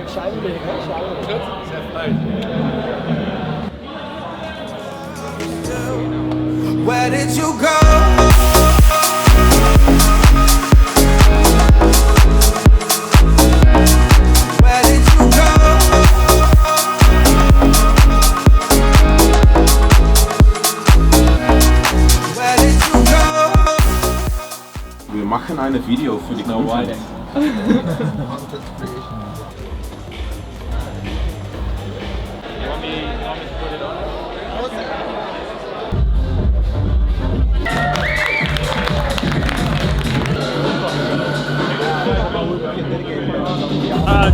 Zijn we liggen, hè? Zijn we liggen. Goed, zet uit. Where did you go? Where did you go? Where did you go? Wir machen eine Video für die Content.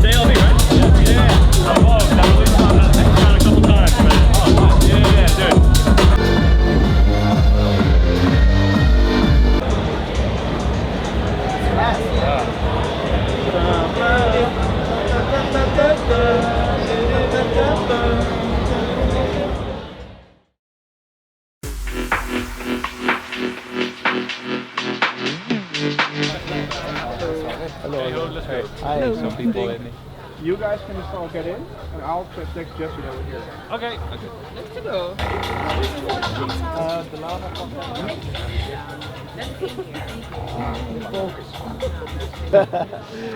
JLV, right? Yeah. Oh, that was on Hexagon a couple times, but yeah, dude. Hi. Some people in. You guys can just all get in, and I'll just text Jesse that we're here. Okay. Let's go. The lava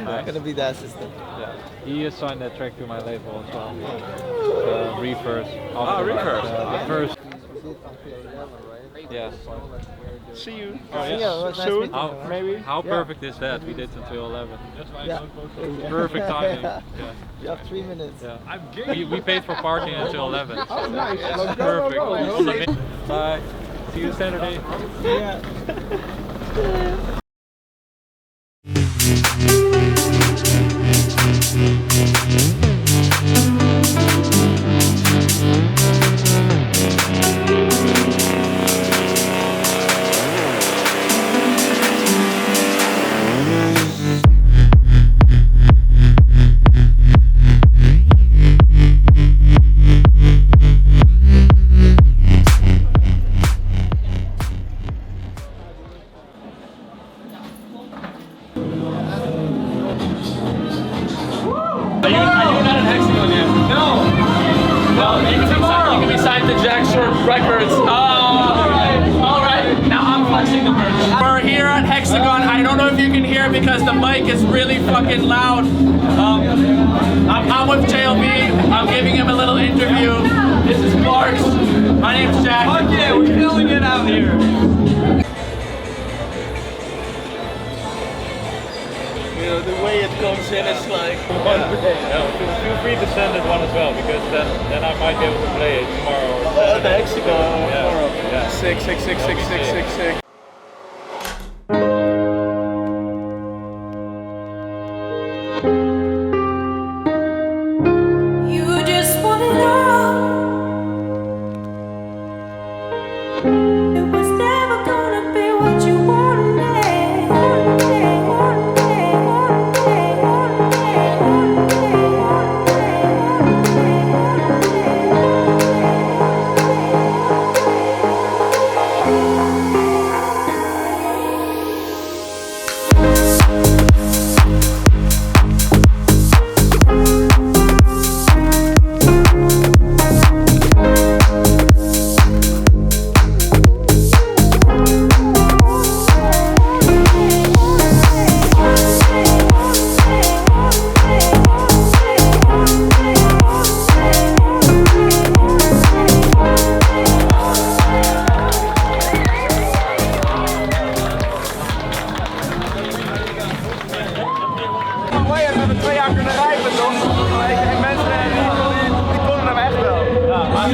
I'm gonna be the assistant. Yeah. He assigned that track to my label as well. Reverse. Reverse. The first. Yeah. See you. Yeah, it was nice Soon. meeting you. Maybe. How perfect is that? We did until 11. Yeah. Perfect timing. Yeah. You have 3 minutes. Yeah. We paid for parking until 11. So Oh, nice. that's Go, go, perfect. go, go. On the min- Bye. See you Saturday. Yeah. Are you not at Hexagon yet? No. Well, you can be signed to Jack Short Records. All right. Now I'm flexing the merch. We're here at Hexagon. I don't know if you can hear because the mic is really fucking loud. I'm with JLV. I'm giving him a little interview. This is Clark's. My name's Jack. Okay, we're killing it out here. You know, the way it comes in is like Feel free to send it one as well because then I might be able to play it tomorrow. the Hexagon tomorrow. Yeah. 6666666. You just want it all. It was never gonna be what you wanted. Wij hebben 2 jaar kunnen rijden, toch? Mensen die konden hem echt wel. Ja, maar